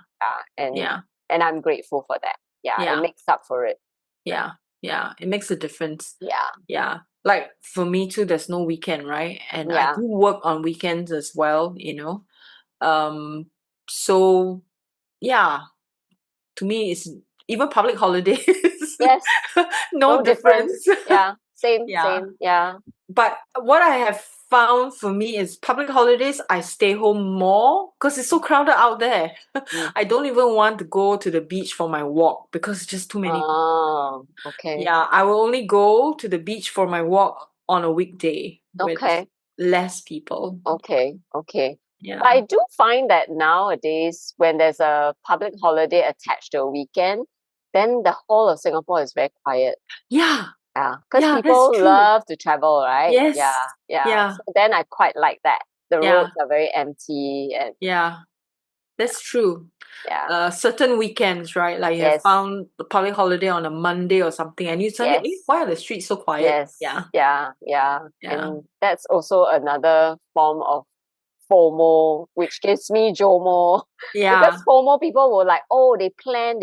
And yeah, I'm grateful for that. Yeah, it yeah, makes up for it. yeah, yeah. It makes a difference. Yeah, Yeah. Like for me too, there's no weekend, right? And I yeah. do work on weekends as well, So yeah, to me it's even public holidays. Yes, No no difference. difference. Yeah, same, Yeah. same. Yeah. But what I have found for me is public holidays, I stay home more because it's so crowded out there. Mm. I don't even want to go to the beach for my walk because it's just too many people. Oh, okay. Yeah, I will only go to the beach for my walk on a weekday when there's Okay. less people. Okay. Okay. But Yeah. I do find that nowadays, when there's a public holiday attached to a weekend, then the whole of Singapore is very quiet. Yeah. Yeah, because Yeah, that's people true. love to travel, right? Yeah, Yes. yeah. Yeah. So then I quite like that. The Yeah. roads are very empty and Yeah. That's true. yeah. Certain weekends, right? Like you have Yes, found a public holiday on a Monday or something, and you suddenly, yes, why are the streets so quiet? yes, Yeah. yeah, yeah. Yeah. And that's also another form of FOMO, which gives me JOMO. Because Yeah. FOMO people will like, oh, they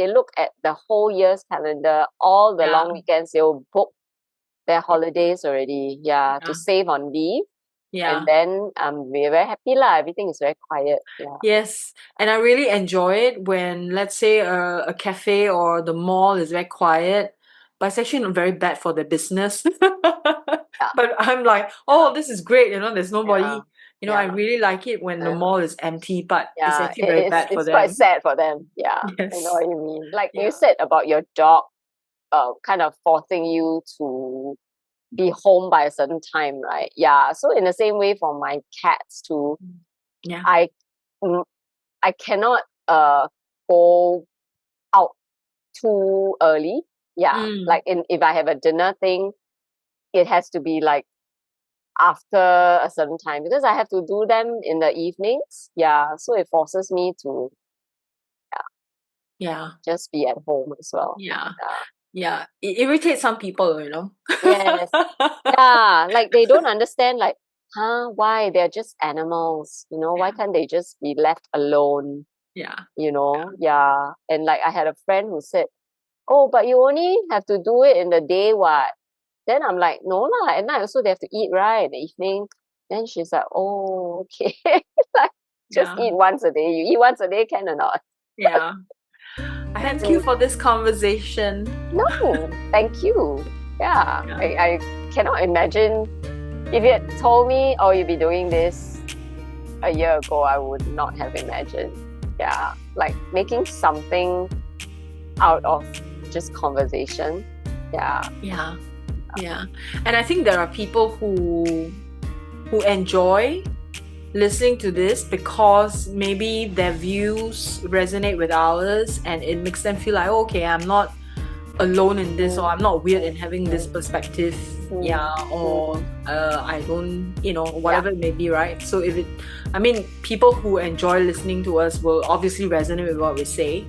look at the whole year's calendar, all the Yeah. long weekends, they'll book their holidays already, yeah, to Yeah. save on leave. Yeah. And then we're very happy lah. Everything is very quiet. Yeah. Yes, and I really enjoy it when, let's say, a cafe or the mall is very quiet, but it's actually not very bad for the business. Yeah. But I'm like, oh, this is great, there's Yeah. nobody. I Yeah. really like it when the Yeah. mall is empty, but it's Yeah. actually very bad for It's quite them. sad for them. Yeah. I know Yes. what you mean. Like you Yeah. said about your dog kind of forcing you to be home by a certain time, right? Yeah. So in the same way for my cats too, Yeah. I mm, I cannot go out too early. Yeah. Mm. Like if I have a dinner thing, it has to be like after a certain time because I have to do them in the evenings. Yeah. So it forces me to Yeah. just be at home as well. Yeah. Yeah. Yeah. It irritates some people, Yes. Yeah. Like they don't understand like, why? They're just animals. Why can't they just be left alone? Yeah. Yeah. And like I had a friend who said, oh, but you only have to do it in the day, what? Then I'm like, no lah, at night also they have to eat, right? In the evening. Then she's like, oh, okay. Like, just Yeah. eat once a day. You eat once a day, can or not? Yeah. Thank you for this conversation. No, thank you. Yeah. Yeah. I cannot imagine if you had told me, oh, you'd be doing this a year ago, I would not have imagined. Yeah. Like making something out of just conversation. Yeah. Yeah. Yeah. And I think there are people who enjoy listening to this because maybe their views resonate with ours and it makes them feel like, oh, okay, I'm not alone in this, or I'm not weird in having this perspective, or I don't, whatever it may be, right? So people who enjoy listening to us will obviously resonate with what we say,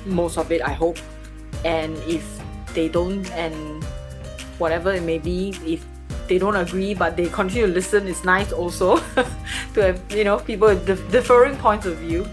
most of it, I hope. And if they don't, and whatever it may be, if they don't agree but they continue to listen, it's nice also to have people with differing points of view.